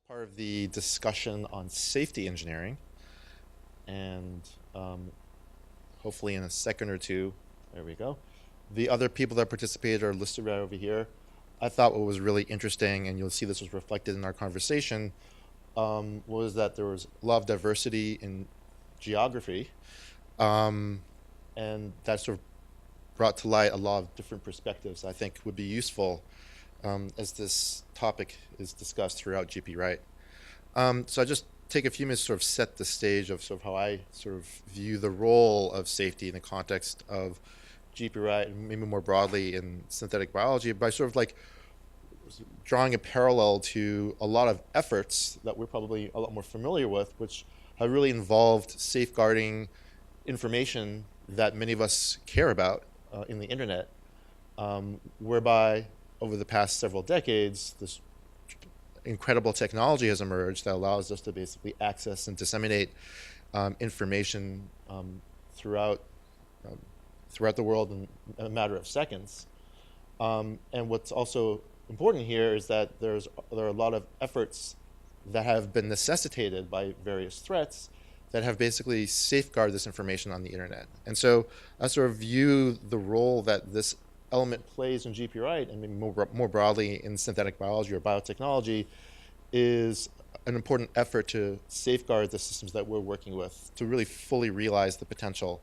part of the discussion on safety engineering, and hopefully in a second or two, there we go. The other people that participated are listed right over here. I thought what was really interesting, and you'll see this was reflected in our conversation, was that there was a lot of diversity in geography, um, and that sort of brought to light a lot of different perspectives I think would be useful as this topic is discussed throughout GP Write. So I just take a few minutes to sort of set the stage of sort of how I sort of view the role of safety in the context of GP Write and maybe more broadly in synthetic biology by sort of like drawing a parallel to a lot of efforts that we're probably a lot more familiar with, which have really involved safeguarding information that many of us care about in the internet, whereby over the past several decades, this incredible technology has emerged that allows us to basically access and disseminate information throughout throughout the world in a matter of seconds. And what's also important here is that there are a lot of efforts that have been necessitated by various threats that have basically safeguarded this information on the internet. And so I sort of view the role that this element plays in GP Write and maybe more broadly in synthetic biology or biotechnology is an important effort to safeguard the systems that we're working with to really fully realize the potential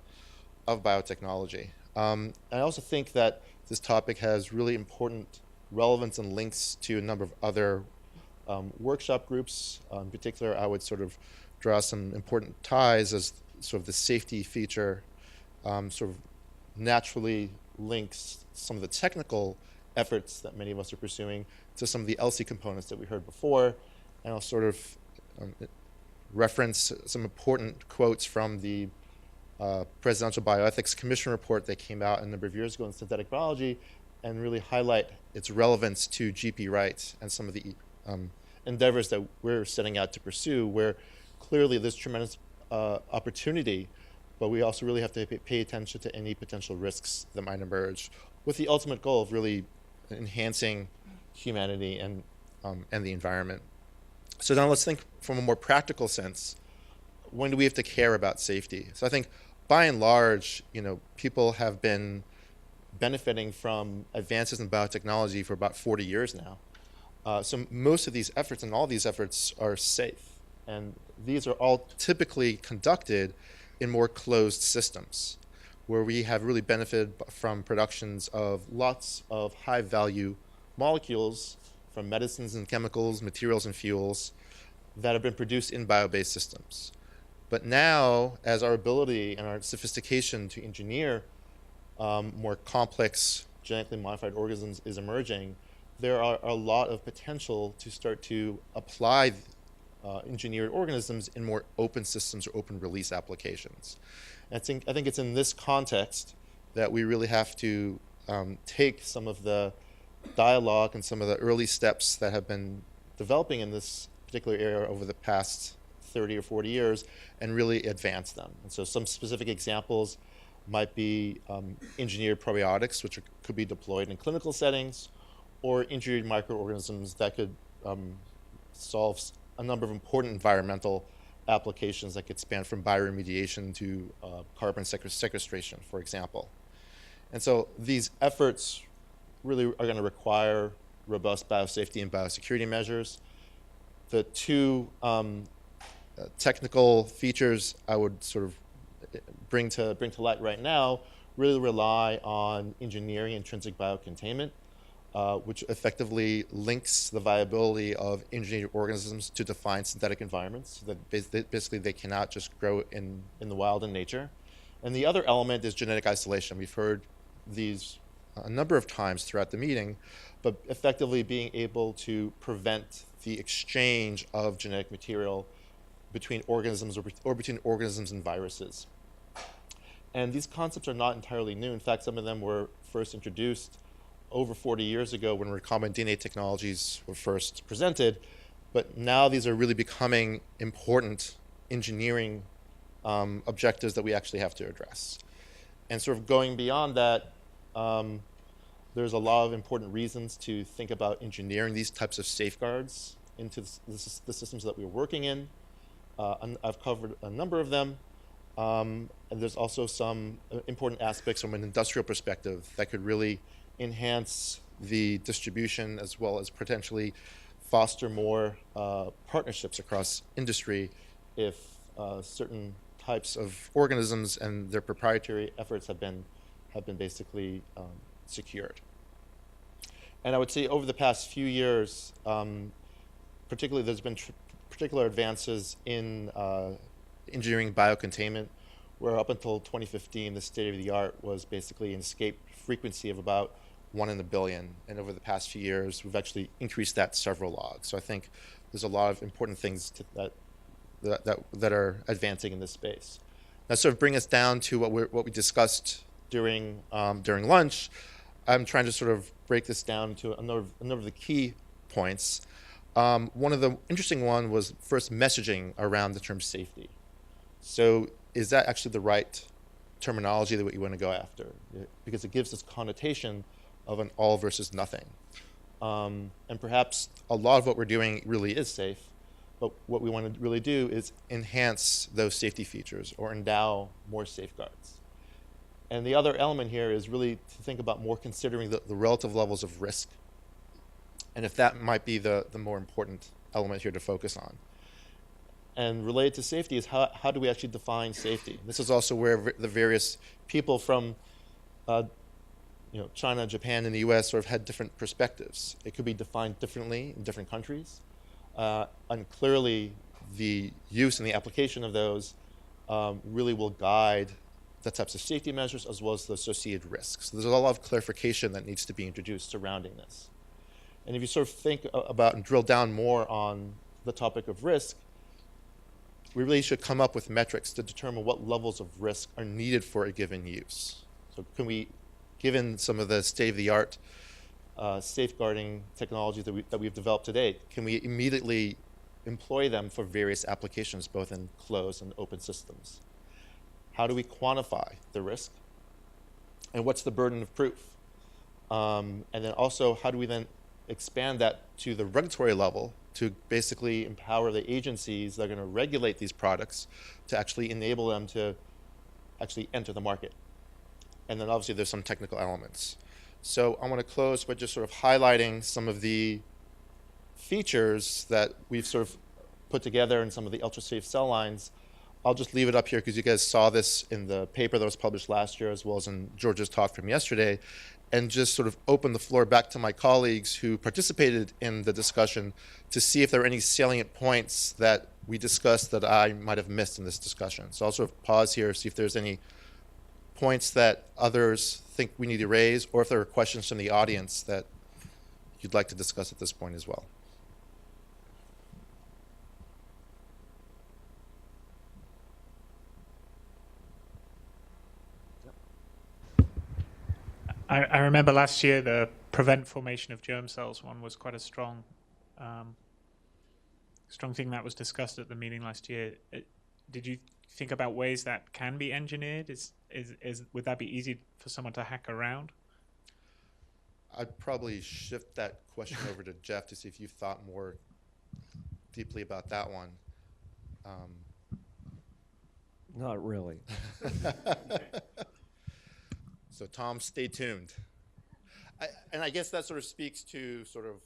of biotechnology. I also think that this topic has really important relevance and links to a number of other workshop groups. In particular, I would sort of draw some important ties as sort of the safety feature sort of naturally links some of the technical efforts that many of us are pursuing to some of the LC components that we heard before. And I'll sort of reference some important quotes from the Presidential Bioethics Commission report that came out a number of years ago in synthetic biology and really highlight its relevance to GP Write and some of the endeavors that we're setting out to pursue, where clearly there's tremendous opportunity, but we also really have to pay attention to any potential risks that might emerge with the ultimate goal of really enhancing humanity and the environment. So now let's think from a more practical sense. When do we have to care about safety? So I think by and large, people have been benefiting from advances in biotechnology for about 40 years now. So most of these efforts and all these efforts are safe. And these are all typically conducted in more closed systems where we have really benefited from productions of lots of high-value molecules from medicines and chemicals, materials and fuels that have been produced in bio-based systems. But now, as our ability and our sophistication to engineer more complex genetically modified organisms is emerging, there are a lot of potential to start to apply engineered organisms in more open systems or open release applications. And I think it's in this context that we really have to take some of the dialogue and some of the early steps that have been developing in this particular area over the past 30 or 40 years and really advance them. And so some specific examples might be engineered probiotics, which could be deployed in clinical settings, or engineered microorganisms that could solve a number of important environmental applications that could span from bioremediation to carbon sequestration, for example. And so these efforts really are going to require robust biosafety and biosecurity measures. The two technical features I would sort of bring to light right now really rely on engineering intrinsic biocontainment, which effectively links the viability of engineered organisms to defined synthetic environments so that basically they cannot just grow in the wild in nature. And the other element is genetic isolation. We've heard these a number of times throughout the meeting, but effectively being able to prevent the exchange of genetic material between organisms or between organisms and viruses. And these concepts are not entirely new. In fact, some of them were first introduced over 40 years ago when recombinant DNA technologies were first presented, but now these are really becoming important engineering objectives that we actually have to address. And sort of going beyond that, there's a lot of important reasons to think about engineering these types of safeguards into the systems that we're working in. I've covered a number of them. And there's also some important aspects from an industrial perspective that could really enhance the distribution as well as potentially foster more partnerships across industry if certain types of organisms and their proprietary efforts have been basically secured. And I would say over the past few years, particularly there's been particular advances in engineering biocontainment, where up until 2015, the state of the art was basically an escape frequency of about 1 in a billion. And over the past few years, we've actually increased that several logs. So I think there's a lot of important things that are advancing in this space. Now, sort of bring us down to what we discussed during lunch. I'm trying to sort of break this down to a number of the key points. One of the interesting one was first messaging around the term safety. So is that actually the right terminology that you want to go after? Because it gives this connotation of an all versus nothing. And perhaps a lot of what we're doing really is safe, but what we want to really do is enhance those safety features or endow more safeguards. And the other element here is really to think about more considering the relative levels of risk, and if that might be the more important element here to focus on. And related to safety is how do we actually define safety? This is also where the various people from China, Japan, and the US sort of had different perspectives. It could be defined differently in different countries. And clearly, the use and the application of those really will guide the types of safety measures as well as the associated risks. So there's a lot of clarification that needs to be introduced surrounding this. And if you sort of think about and drill down more on the topic of risk, we really should come up with metrics to determine what levels of risk are needed for a given use. So can we, given some of the state-of-the-art safeguarding technologies that we've developed to date, can we immediately employ them for various applications, both in closed and open systems? How do we quantify the risk? And what's the burden of proof? And then also, how do we then expand that to the regulatory level to basically empower the agencies that are going to regulate these products to actually enable them to actually enter the market? And then obviously there's some technical elements. So I want to close by just sort of highlighting some of the features that we've sort of put together in some of the Ultrasafe cell lines. I'll just leave it up here because you guys saw this in the paper that was published last year as well as in George's talk from yesterday, and just sort of open the floor back to my colleagues who participated in the discussion to see if there are any salient points that we discussed that I might have missed in this discussion. So I'll sort of pause here, see if there's any points that others think we need to raise, or if there are questions from the audience that you'd like to discuss at this point as well. I remember last year the prevent formation of germ cells one was quite a strong thing that was discussed at the meeting last year. Did you think about ways that can be engineered? Would that be easy for someone to hack around? I'd probably shift that question over to Jeff to see if you thought more deeply about that one. Not really. So Tom, stay tuned. And I guess that sort of speaks to sort of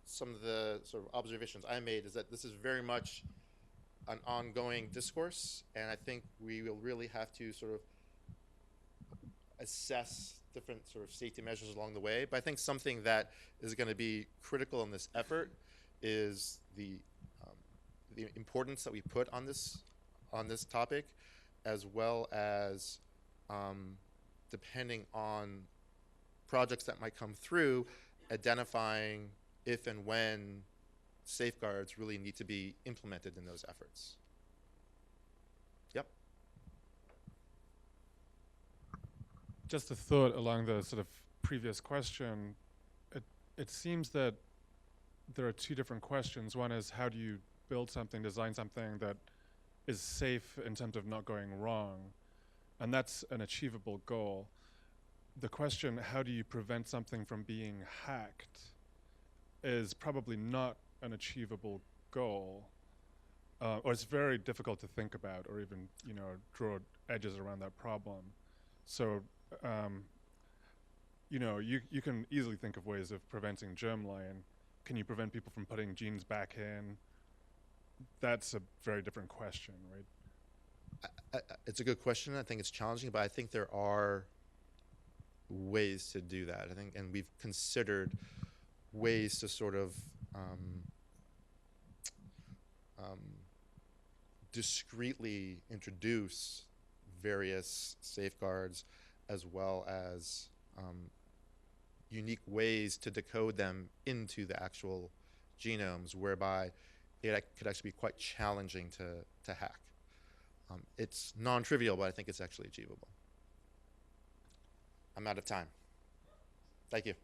some of the sort of observations I made, is that this is very much an ongoing discourse, and I think we will really have to sort of assess different sort of safety measures along the way. But I think something that is going to be critical in this effort is the importance that we put on this topic, as well as depending on projects that might come through, identifying if and when safeguards really need to be implemented in those efforts. Yep. Just a thought along the sort of previous question. It seems that there are two different questions. One is, how do you build something, design something that is safe in terms of not going wrong? And that's an achievable goal. The question, how do you prevent something from being hacked, is probably not an achievable goal, or it's very difficult to think about, or even draw edges around that problem. So, you can easily think of ways of preventing germline. Can you prevent people from putting genes back in? That's a very different question, right? It's a good question. I think it's challenging, but I think there are ways to do that. I think, and we've considered ways to sort of discreetly introduce various safeguards, as well as unique ways to decode them into the actual genomes, whereby it could actually be quite challenging to hack. It's non-trivial, but I think it's actually achievable. I'm out of time. Thank you.